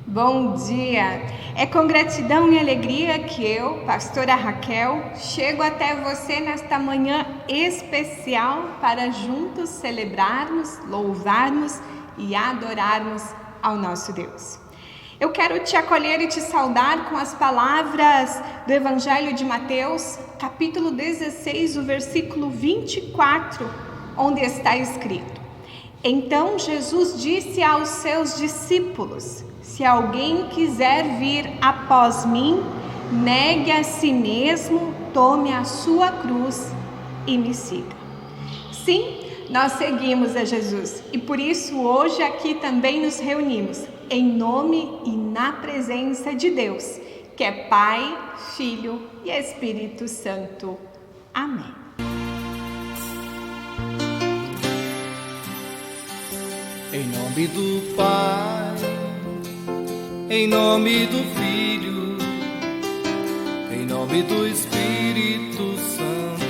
Bom dia! É com gratidão e alegria que eu, pastora Raquel, chego até você nesta manhã especial para juntos celebrarmos, louvarmos e adorarmos ao nosso Deus. Eu quero te acolher e te saudar com as palavras do Evangelho de Mateus, capítulo 16, o versículo 24, onde está escrito: Então Jesus disse aos seus discípulos: Se alguém quiser vir após mim, negue a si mesmo, tome a sua cruz e me siga. Sim, nós seguimos a Jesus e por isso hoje aqui também nos reunimos em nome e na presença de Deus, que é Pai, Filho e Espírito Santo. Amém. Em nome do Pai, em nome do Filho, em nome do Espírito Santo,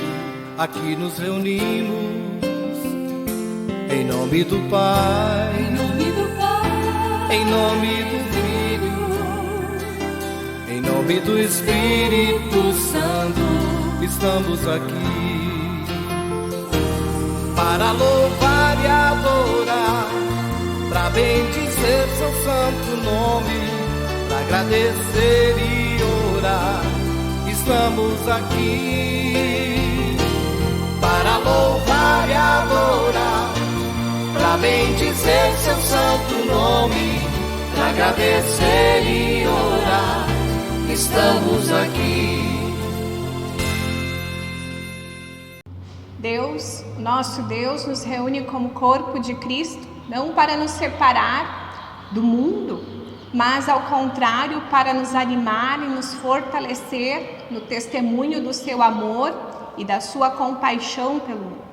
aqui nos reunimos. Em nome do Pai, em nome do Pai, em nome do Filho, em nome do Espírito Santo, estamos aqui para louvar e adorar, para bendizer seu santo nome, para agradecer e orar. Estamos aqui para louvar e adorar, para bendizer seu santo nome, para agradecer e orar. Estamos aqui. Deus, nosso Deus, nos reúne como corpo de Cristo, não para nos separar do mundo, mas ao contrário, para nos animar e nos fortalecer no testemunho do seu amor e da sua compaixão pelo mundo.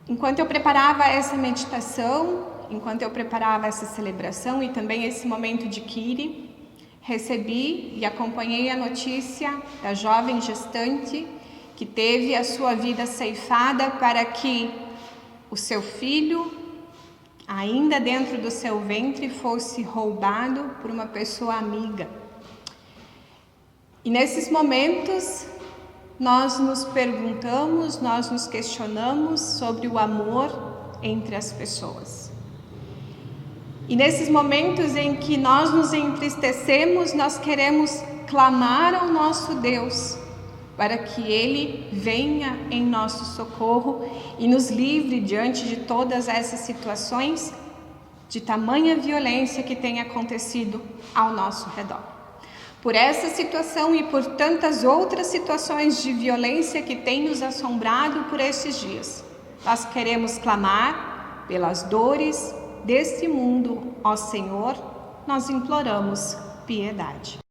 Enquanto eu preparava essa meditação, enquanto eu preparava essa celebração e também esse momento de Kyrie, recebi e acompanhei a notícia da jovem gestante que teve a sua vida ceifada para que o seu filho, ainda dentro do seu ventre, fosse roubado por uma pessoa amiga. E nesses momentos, nós nos perguntamos, nós nos questionamos sobre o amor entre as pessoas. E nesses momentos em que nós nos entristecemos, nós queremos clamar ao nosso Deus para que Ele venha em nosso socorro e nos livre diante de todas essas situações de tamanha violência que tem acontecido ao nosso redor. Por essa situação e por tantas outras situações de violência que tem nos assombrado por esses dias, nós queremos clamar pelas dores desse mundo, ó Senhor, nós imploramos piedade.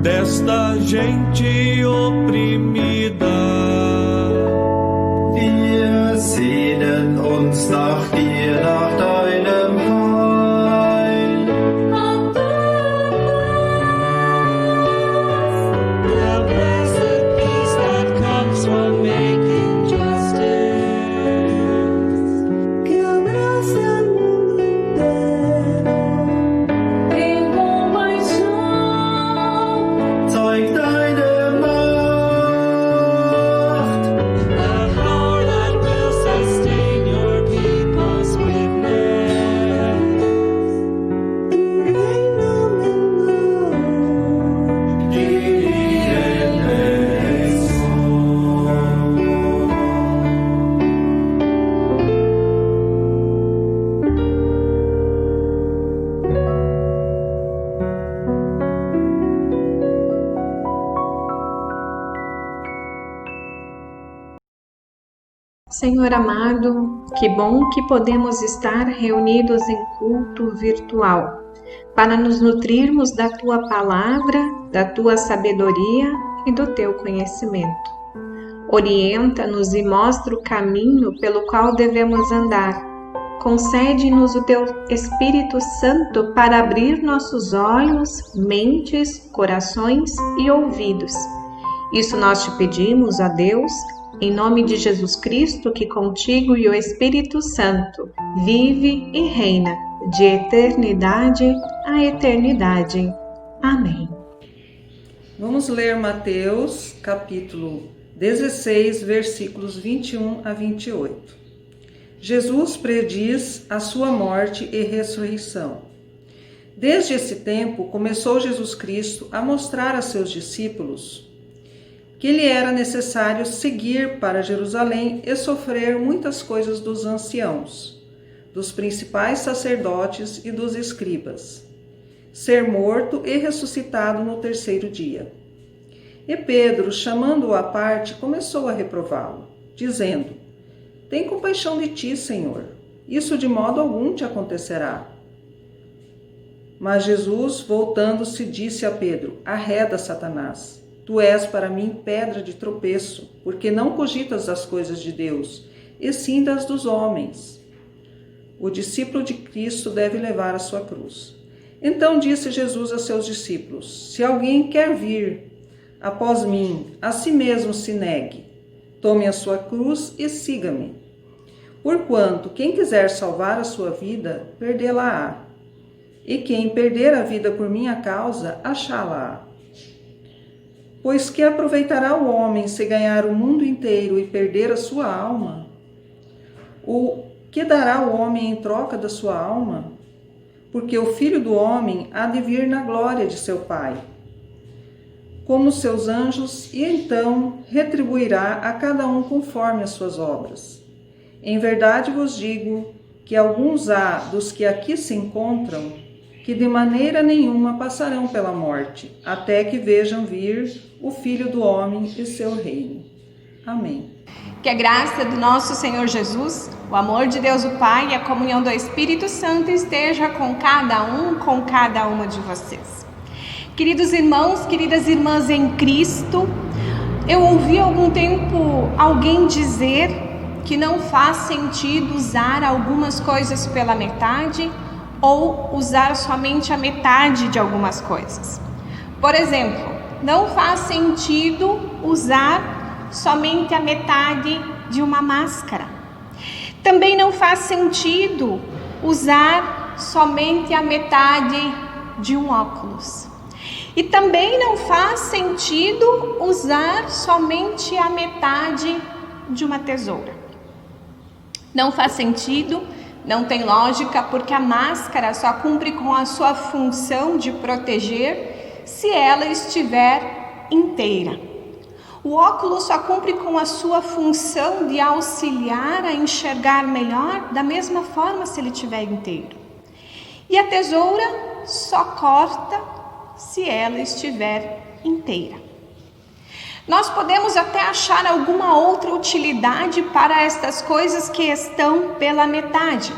Desta gente oprimida, wir sehnen uns nach dir, nach deinem Heil. the blessed peace that comes from making justice. Que abrace al mundo entero. Ten compaixão. Zeig deine Macht, The power that will Senhor amado, que bom que podemos estar reunidos em culto virtual para nos nutrirmos da Tua palavra, da Tua sabedoria e do Teu conhecimento. Orienta-nos e mostra o caminho pelo qual devemos andar. Concede-nos o Teu Espírito Santo para abrir nossos olhos, mentes, corações e ouvidos. Isso nós te pedimos, ó Deus, em nome de Jesus Cristo, que contigo e o Espírito Santo vive e reina de eternidade a eternidade. Amém. Vamos ler Mateus, capítulo 16, versículos 21 a 28. Jesus prediz a sua morte e ressurreição. Desde esse tempo, começou Jesus Cristo a mostrar a seus discípulos que lhe era necessário seguir para Jerusalém e sofrer muitas coisas dos anciãos, dos principais sacerdotes e dos escribas, ser morto e ressuscitado no terceiro dia. E Pedro, chamando-o à parte, começou a reprová-lo, dizendo: Tem compaixão de ti, Senhor, isso de modo algum te acontecerá. Mas Jesus, voltando-se, disse a Pedro: Arreda, Satanás. Tu és para mim pedra de tropeço, porque não cogitas das coisas de Deus, e sim das dos homens. O discípulo de Cristo deve levar a sua cruz. Então disse Jesus a seus discípulos: Se alguém quer vir após mim, a si mesmo se negue, tome a sua cruz e siga-me. Porquanto quem quiser salvar a sua vida, perdê-la-á, e quem perder a vida por minha causa, achá-la-á. Pois que aproveitará o homem se ganhar o mundo inteiro e perder a sua alma? O que dará o homem em troca da sua alma? Porque o Filho do Homem há de vir na glória de seu Pai, como seus anjos, e então retribuirá a cada um conforme as suas obras. Em verdade vos digo que alguns há dos que aqui se encontram que de maneira nenhuma passarão pela morte, até que vejam vir o Filho do Homem e seu reino. Amém. Que a graça do nosso Senhor Jesus, o amor de Deus o Pai e a comunhão do Espírito Santo esteja com cada uma de vocês. Queridos irmãos, queridas irmãs em Cristo, eu ouvi há algum tempo alguém dizer que não faz sentido usar algumas coisas pela metade ou usar somente a metade de algumas coisas. Por exemplo, não faz sentido usar somente a metade de uma máscara. Também não faz sentido usar somente a metade de um óculos. E também não faz sentido usar somente a metade de uma tesoura. Não faz sentido, não tem lógica, porque a máscara só cumpre com a sua função de proteger se ela estiver inteira. O óculos só cumpre com a sua função de auxiliar a enxergar melhor, da mesma forma se ele estiver inteiro. E a tesoura só corta se ela estiver inteira. Nós podemos até achar alguma outra utilidade para estas coisas que estão pela metade,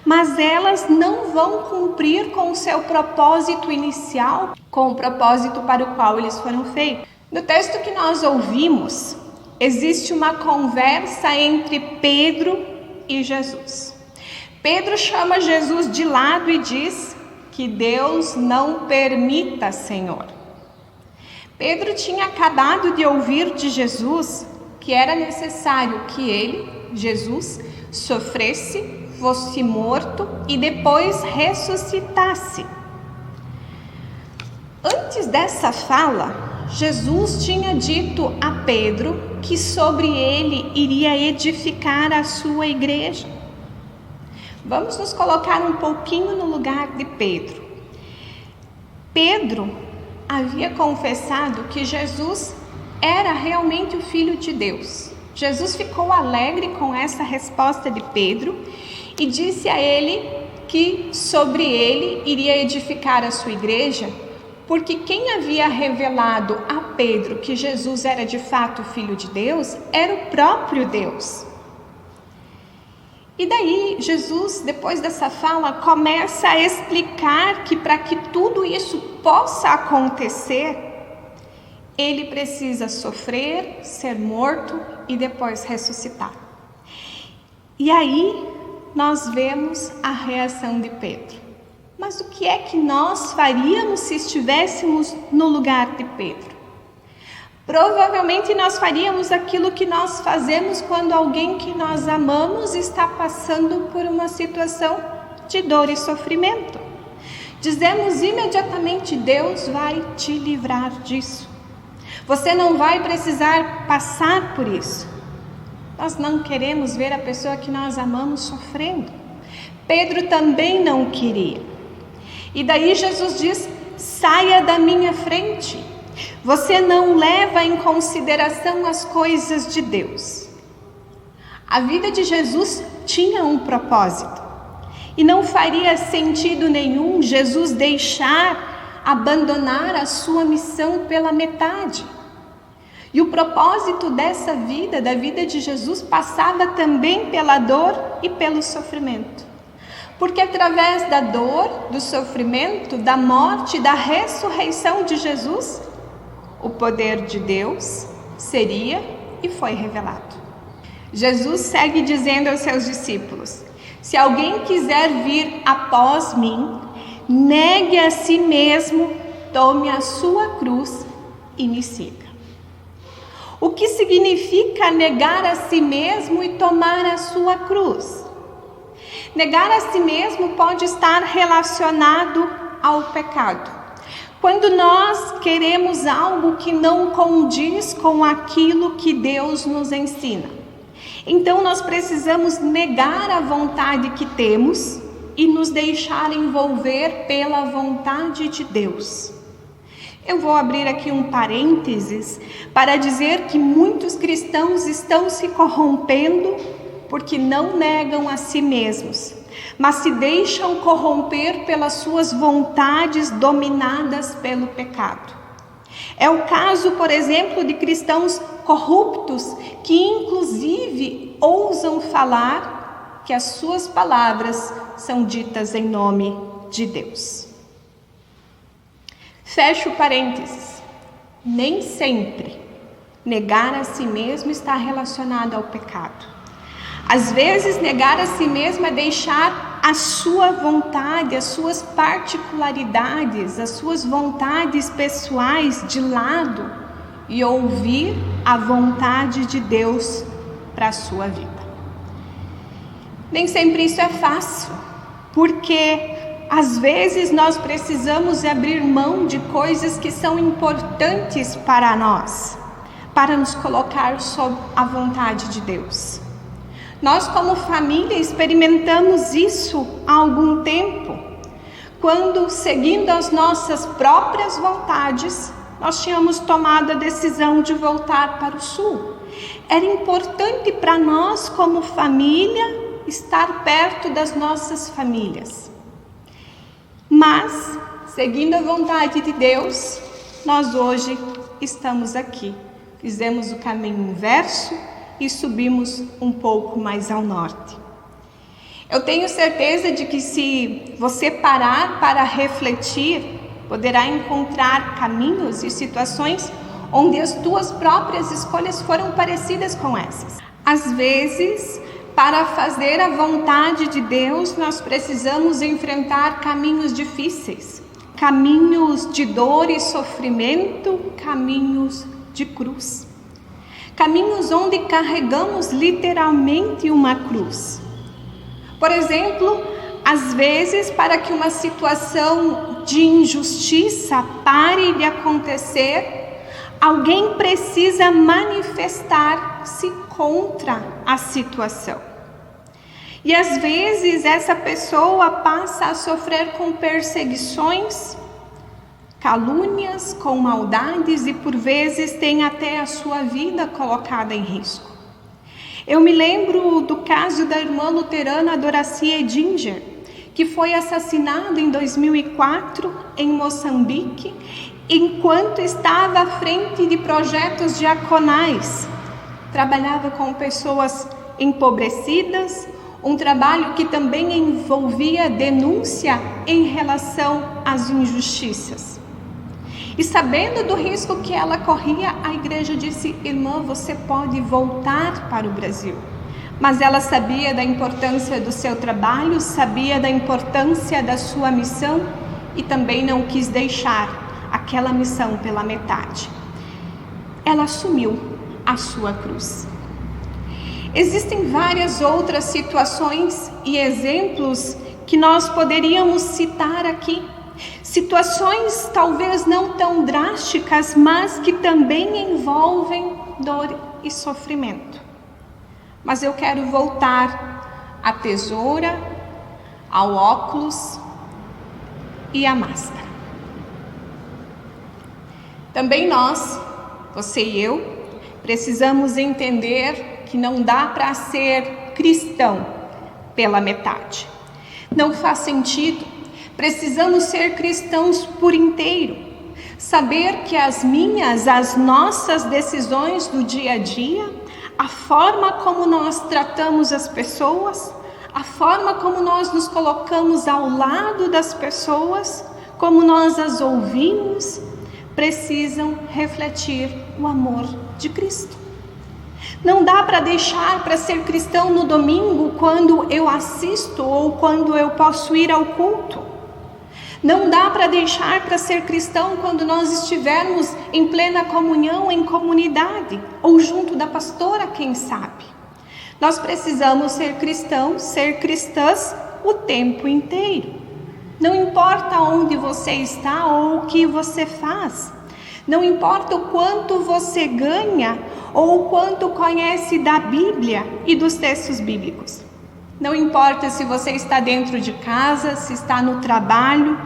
mas elas não vão cumprir com o seu propósito inicial, com o propósito para o qual eles foram feitos. No texto que nós ouvimos, existe uma conversa entre Pedro e Jesus. Pedro chama Jesus de lado e diz que Deus não permita, Senhor. Pedro tinha acabado de ouvir de Jesus que era necessário que ele, Jesus, sofresse, fosse morto e depois ressuscitasse. Antes dessa fala, Jesus tinha dito a Pedro que sobre ele iria edificar a sua igreja. Vamos nos colocar um pouquinho no lugar de Pedro. Pedro havia confessado que Jesus era realmente o Filho de Deus. Jesus ficou alegre com essa resposta de Pedro e disse a ele que sobre ele iria edificar a sua igreja, porque quem havia revelado a Pedro que Jesus era de fato o Filho de Deus era o próprio Deus. E daí Jesus, depois dessa fala, começa a explicar que para que tudo isso possa acontecer, ele precisa sofrer, ser morto e depois ressuscitar. E aí nós vemos a reação de Pedro. Mas o que é que nós faríamos se estivéssemos no lugar de Pedro? Provavelmente nós faríamos aquilo que nós fazemos quando alguém que nós amamos está passando por uma situação de dor e sofrimento. Dizemos imediatamente: Deus vai te livrar disso. Você não vai precisar passar por isso. Nós não queremos ver a pessoa que nós amamos sofrendo. Pedro também não queria. E daí Jesus diz: saia da minha frente. Você não leva em consideração as coisas de Deus. A vida de Jesus tinha um propósito. E não faria sentido nenhum Jesus abandonar a sua missão pela metade. E o propósito dessa vida, da vida de Jesus, passava também pela dor e pelo sofrimento. Porque através da dor, do sofrimento, da morte, da ressurreição de Jesus, o poder de Deus seria e foi revelado. Jesus segue dizendo aos seus discípulos: se alguém quiser vir após mim, negue a si mesmo, tome a sua cruz e me siga. O que significa negar a si mesmo e tomar a sua cruz? Negar a si mesmo pode estar relacionado ao pecado. Quando nós queremos algo que não condiz com aquilo que Deus nos ensina. Então nós precisamos negar a vontade que temos e nos deixar envolver pela vontade de Deus. Eu vou abrir aqui um parênteses para dizer que muitos cristãos estão se corrompendo porque não negam a si mesmos, mas se deixam corromper pelas suas vontades dominadas pelo pecado. É o caso, por exemplo, de cristãos corruptos que inclusive ousam falar que as suas palavras são ditas em nome de Deus. Fecho parênteses. Nem sempre negar a si mesmo está relacionado ao pecado. Às vezes, negar a si mesmo é deixar a sua vontade, as suas particularidades, as suas vontades pessoais de lado e ouvir a vontade de Deus para a sua vida. Nem sempre isso é fácil, porque às vezes nós precisamos abrir mão de coisas que são importantes para nós, para nos colocar sob a vontade de Deus. Nós, como família, experimentamos isso há algum tempo, quando, seguindo as nossas próprias vontades, nós tínhamos tomado a decisão de voltar para o sul. Era importante para nós, como família, estar perto das nossas famílias. Mas, seguindo a vontade de Deus, nós hoje estamos aqui. Fizemos o caminho inverso e subimos um pouco mais ao norte. Eu tenho certeza de que se você parar para refletir, poderá encontrar caminhos e situações onde as tuas próprias escolhas foram parecidas com essas. Às vezes, para fazer a vontade de Deus, nós precisamos enfrentar caminhos difíceis, caminhos de dor e sofrimento, caminhos de cruz. Caminhos onde carregamos literalmente uma cruz. Por exemplo, às vezes, para que uma situação de injustiça pare de acontecer, alguém precisa manifestar-se contra a situação. E às vezes essa pessoa passa a sofrer com perseguições, calúnias, com maldades e por vezes tem até a sua vida colocada em risco. Eu me lembro do caso da irmã luterana Doraci Edinger, que foi assassinada em 2004 em Moçambique, enquanto estava à frente de projetos diaconais. Trabalhava com pessoas empobrecidas, Um trabalho que também envolvia denúncia em relação às injustiças. E sabendo do risco que ela corria, a igreja disse: irmã, você pode voltar para o Brasil. Mas ela sabia da importância do seu trabalho, sabia da importância da sua missão e também não quis deixar aquela missão pela metade. Ela assumiu a sua cruz. Existem várias outras situações e exemplos que nós poderíamos citar aqui. Situações talvez não tão drásticas, mas que também envolvem dor e sofrimento. Mas eu quero voltar à tesoura, ao óculos e à máscara. Também nós, você e eu, precisamos entender que não dá para ser cristão pela metade. Não faz sentido. Precisamos ser cristãos por inteiro. Saber que as nossas decisões do dia a dia, a forma como nós tratamos as pessoas, a forma como nós nos colocamos ao lado das pessoas, como nós as ouvimos, precisam refletir o amor de Cristo. Não dá para deixar para ser cristão no domingo quando eu assisto ou quando eu posso ir ao culto. Não dá para deixar para ser cristão quando nós estivermos em plena comunhão, em comunidade, ou junto da pastora, quem sabe. Nós precisamos ser cristãos, ser cristãs o tempo inteiro. Não importa onde você está ou o que você faz. Não importa o quanto você ganha ou o quanto conhece da Bíblia e dos textos bíblicos. Não importa se você está dentro de casa, se está no trabalho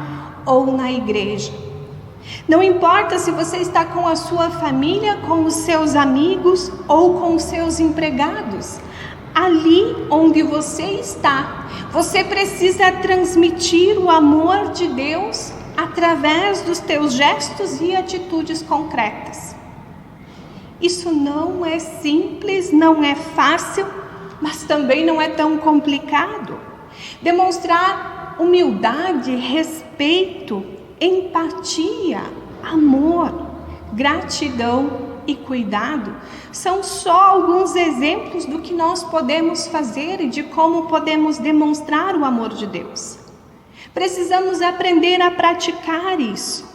ou na igreja. Não importa se você está com a sua família, com os seus amigos ou com os seus empregados. Ali onde você está, você precisa transmitir o amor de Deus através dos teus gestos e atitudes concretas. Isso não é simples, não é fácil, mas também não é tão complicado. Demonstrar humildade, respeito, empatia, amor, gratidão e cuidado são só alguns exemplos do que nós podemos fazer e de como podemos demonstrar o amor de Deus. Precisamos aprender a praticar isso.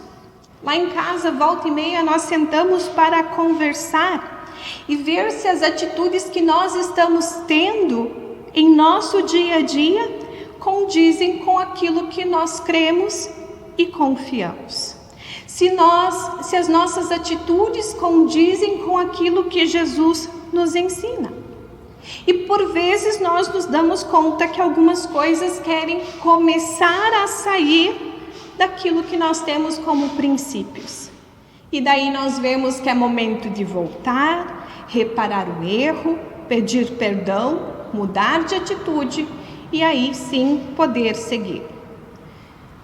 Lá em casa, volta e meia, nós sentamos para conversar e ver se as atitudes que nós estamos tendo em nosso dia a dia condizem com aquilo que nós cremos e confiamos. Se as nossas atitudes condizem com aquilo que Jesus nos ensina. E por vezes nós nos damos conta que algumas coisas querem começar a sair daquilo que nós temos como princípios. E daí nós vemos que é momento de voltar, reparar o erro, pedir perdão, mudar de atitude e aí sim poder seguir.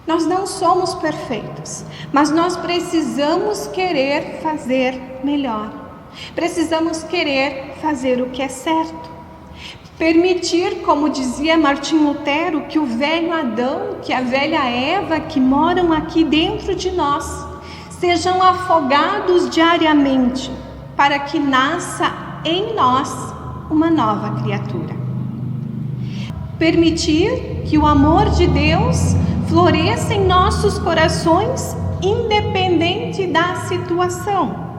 Nós não somos perfeitos, mas nós precisamos querer fazer melhor. Precisamos querer fazer o que é certo. Permitir, como dizia Martim Lutero, que o velho Adão, que a velha Eva que moram aqui dentro de nós, sejam afogados diariamente, para que nasça em nós uma nova criatura. Permitir que o amor de Deus floresça em nossos corações, independente da situação.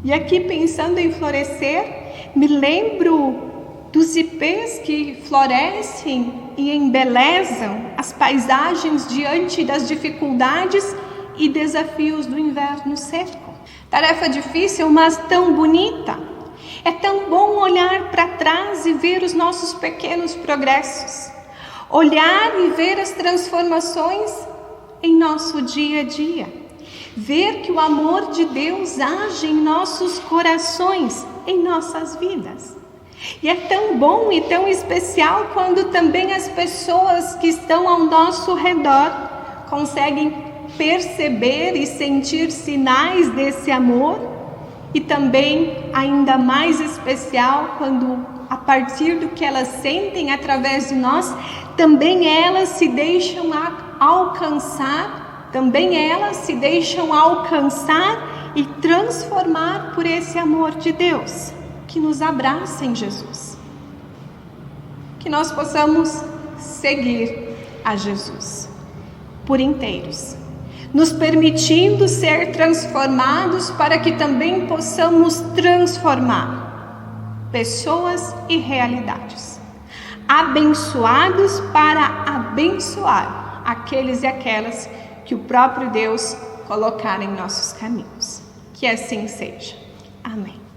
E aqui, pensando em florescer, me lembro dos ipês que florescem e embelezam as paisagens diante das dificuldades e desafios do inverno seco. Tarefa difícil, mas tão bonita. É tão bom olhar para trás e ver os nossos pequenos progressos. Olhar e ver as transformações em nosso dia a dia. Ver que o amor de Deus age em nossos corações, em nossas vidas. E é tão bom e tão especial quando também as pessoas que estão ao nosso redor conseguem perceber e sentir sinais desse amor. E também ainda mais especial quando a partir do que elas sentem através de nós, também elas se deixam alcançar, e transformar por esse amor de Deus que nos abraça em Jesus. Que nós possamos seguir a Jesus por inteiros, nos permitindo ser transformados para que também possamos transformar pessoas e realidades, abençoados para abençoar aqueles e aquelas que o próprio Deus colocar em nossos caminhos. Que assim seja. Amém.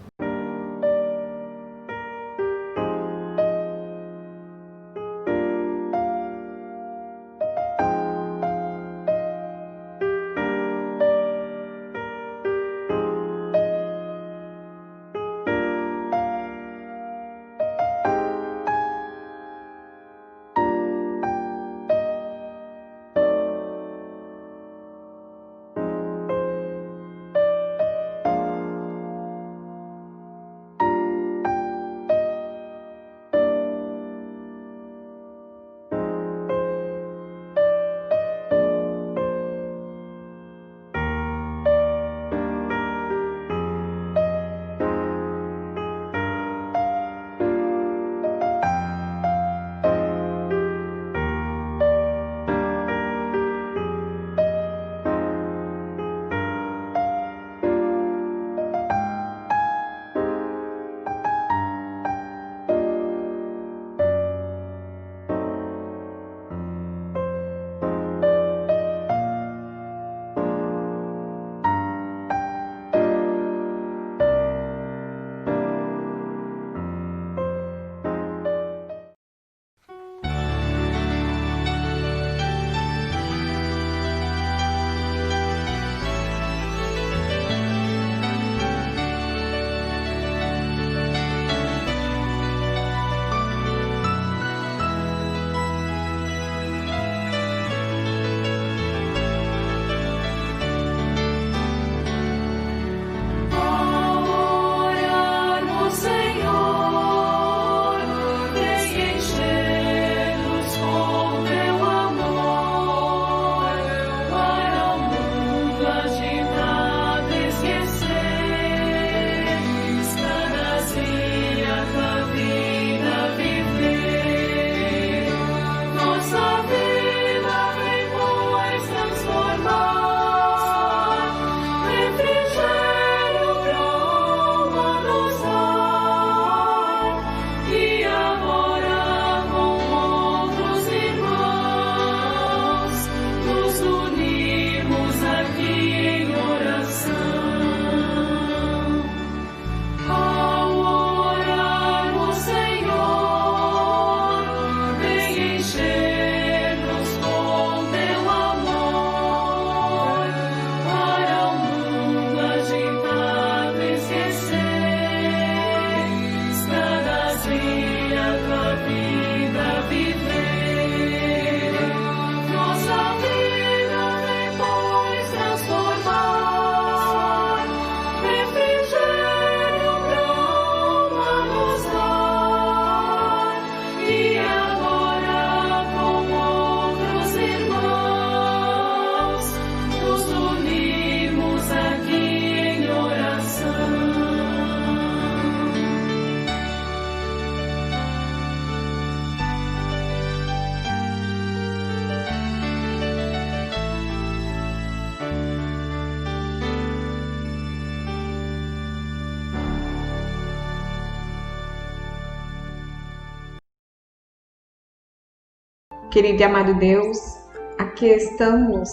Querido e amado Deus, aqui estamos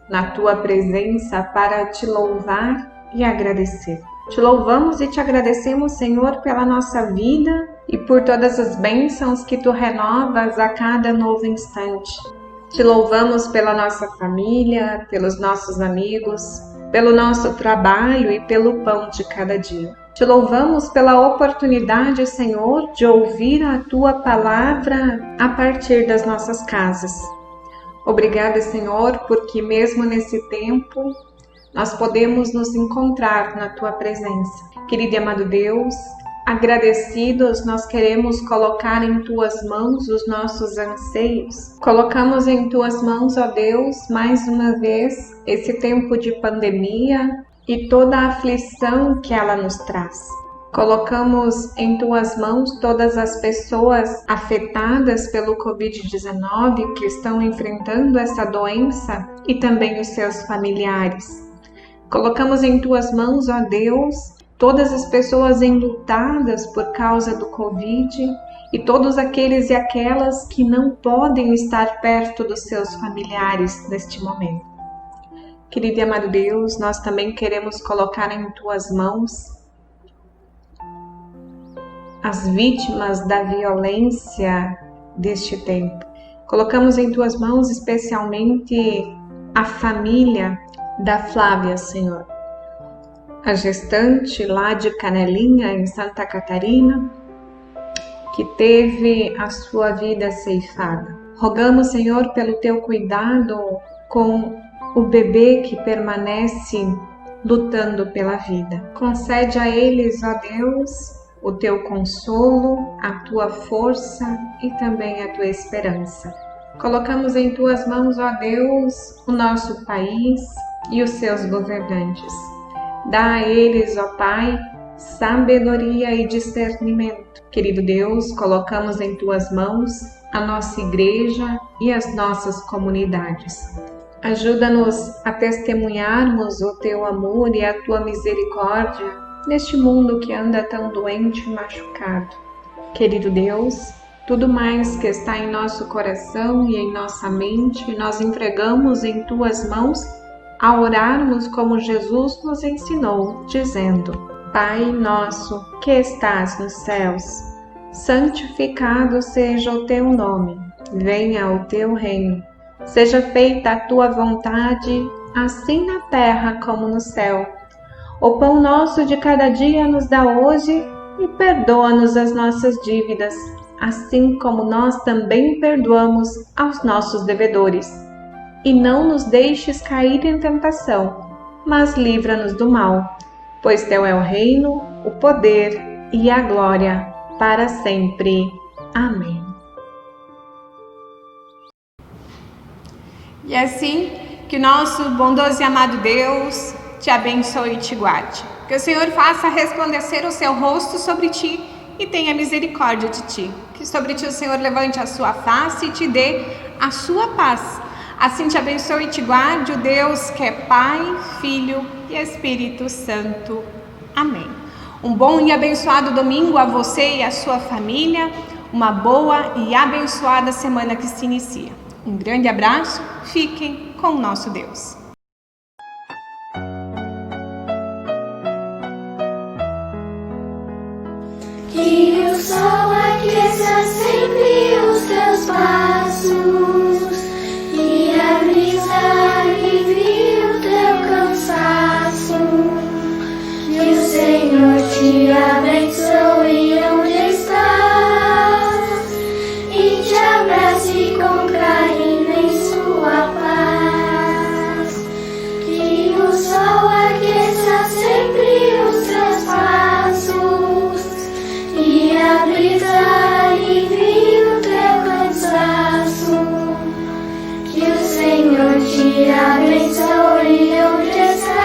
na Tua presença para Te louvar e agradecer. Te louvamos e Te agradecemos, Senhor, pela nossa vida e por todas as bênçãos que Tu renovas a cada novo instante. Te louvamos pela nossa família, pelos nossos amigos, pelo nosso trabalho e pelo pão de cada dia. Te louvamos pela oportunidade, Senhor, de ouvir a Tua palavra a partir das nossas casas. Obrigada, Senhor, porque mesmo nesse tempo nós podemos nos encontrar na Tua presença. Querido e amado Deus, agradecidos, nós queremos colocar em Tuas mãos os nossos anseios. Colocamos em Tuas mãos, ó Deus, mais uma vez, esse tempo de pandemia e toda a aflição que ela nos traz. Colocamos em Tuas mãos todas as pessoas afetadas pelo Covid-19 que estão enfrentando essa doença e também os seus familiares. Colocamos em Tuas mãos, ó Deus, todas as pessoas enlutadas por causa do Covid e todos aqueles e aquelas que não podem estar perto dos seus familiares neste momento. Querido e amado Deus, nós também queremos colocar em Tuas mãos as vítimas da violência deste tempo. Colocamos em Tuas mãos especialmente a família da Flávia, Senhor. A gestante lá de Canelinha, em Santa Catarina, que teve a sua vida ceifada. Rogamos, Senhor, pelo Teu cuidado com o bebê que permanece lutando pela vida. Concede a eles, ó Deus, o Teu consolo, a Tua força e também a Tua esperança. Colocamos em Tuas mãos, ó Deus, o nosso país e os seus governantes. Dá a eles, ó Pai, sabedoria e discernimento. Querido Deus, colocamos em Tuas mãos a nossa igreja e as nossas comunidades. Ajuda-nos a testemunharmos o Teu amor e a Tua misericórdia neste mundo que anda tão doente e machucado. Querido Deus, tudo mais que está em nosso coração e em nossa mente, nós entregamos em Tuas mãos a orarmos como Jesus nos ensinou, dizendo: Pai nosso que estás nos céus, santificado seja o Teu nome, venha o Teu reino, seja feita a Tua vontade, assim na terra como no céu. O pão nosso de cada dia nos dá hoje e perdoa-nos as nossas dívidas, assim como nós também perdoamos aos nossos devedores. E não nos deixes cair em tentação, mas livra-nos do mal, pois Teu é o reino, o poder e a glória para sempre. Amém. E assim, que o nosso bondoso e amado Deus te abençoe e te guarde. Que o Senhor faça resplandecer o seu rosto sobre ti e tenha misericórdia de ti. Que sobre ti o Senhor levante a sua face e te dê a sua paz. Assim te abençoe e te guarde o Deus que é Pai, Filho e Espírito Santo. Amém. Um bom e abençoado domingo a você e a sua família. Uma boa e abençoada semana que se inicia. Um grande abraço. Fiquem com o nosso Deus. Que o sol aqueça sempre os teus passos e a brisa alivie o teu cansaço. Que o Senhor te abençoe onde estás e te abrace com carinho em sua paz. Que o sol aqueça sempre os teus passos e a brisa alivie o teu cansaço. Que o Senhor te abençoe onde estás